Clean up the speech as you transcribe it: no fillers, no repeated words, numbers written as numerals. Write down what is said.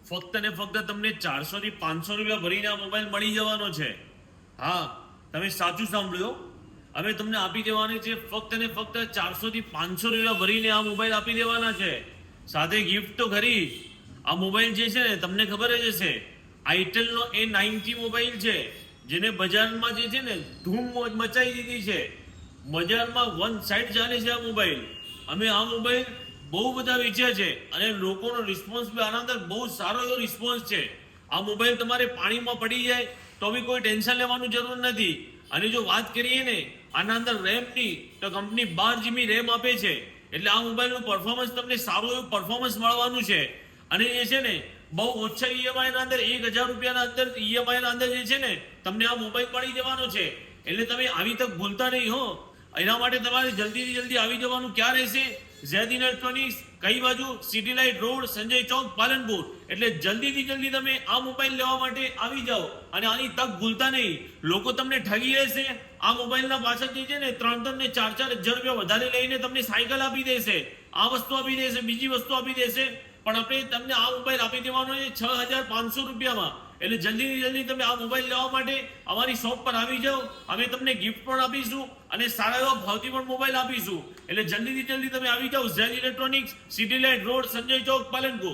ફક્ત ને ફક્ત તમને 400 થી 500 રૂપિયા ભરીને આ મોબાઈલ મળી જવાનો છે. હા, તમે સાચું સાંભળ્યો. અમે તમને આપી દેવાની છે ફક્ત ને ફક્ત 400 થી 500 રૂપિયા ભરીને આ મોબાઈલ આપી દેવાના છે. સાથે ગિફ્ટ તો ખરી. આ મોબાઈલ જે છે ને તમને ખબર જ હશે, આઈટેલનો A90 મોબાઈલ છે, જેને બજારમાં જે છે ને ધૂમ મચાઈ દીધી છે. બજારમાં વન સાઈડ ચાલે છે આ મોબાઈલ. અમે આ મોબાઈલ બહુ બધા વેચ્યા છે અને લોકોનો રિસ્પોન્સ બી આના અંદર બહુ સારો એવો રિસ્પોન્સ છે. આ મોબાઈલ તમારે પાણીમાં પડી જાય તો બી કોઈ ટેન્શન લેવાનું જરૂર નથી. અને જો વાત કરીએ ને આના અંદર રેમની, તો કંપની 12 GB રેમ આપે છે. એટલે આ મોબાઈલનું પરફોર્મન્સ તમને સારું એવું પરફોર્મન્સ મળવાનું છે. અને એ છે ને બહુ ઓછા ઈએમઆઈ ના અંદર 1000 રૂપિયાના અંદર ઈએમઆઈ ના અંદર જે છે ને તમને આ મોબાઈલ મળી જવાનો છે. એટલે તમે આવી તક ભૂલતા નહીં હો. એના માટે તમારે જલ્દીથી જલ્દી આવી જવાનું. ક્યાં રહેશે? ઝેડ ઇલેક્ટ્રોનિક્સ, કઈ બાજુ? City light road, Sanjay Chowk, Palanpur. એટલે જલ્દીથી જલ્દી તમે આ મોબાઈલ લેવા માટે આવી જાઓ અને આની તક ભૂલતા નહીં. લોકો તમને ઠગી રહેશે. આ મોબાઈલના પાછળ જે છે ને 3-3 ને 4-4 હજાર રૂપિયા વધારે લઈને તમને સાયકલ આપી દેશે, આ વસ્તુ આપી દેશે, બીજી વસ્તુ આપી દેશે. પણ આપણે તમને આ મોબાઈલ આપી દેવાનો છે 6500 રૂપિયામાં. એટલે જલ્દીથી જલ્દી તમે આ મોબાઈલ લેવા માટે અમારી શોપ પર આવી જાઓ. અમે તમને ગિફ્ટ પણ આપીશું અને સારા એવા ભાવથી પણ મોબાઈલ આપીશું. એટલે જલ્દીથી જલ્દી તમે આવી જાઓ. Z electronics, city light road, Sanjay Chowk, Palanpur.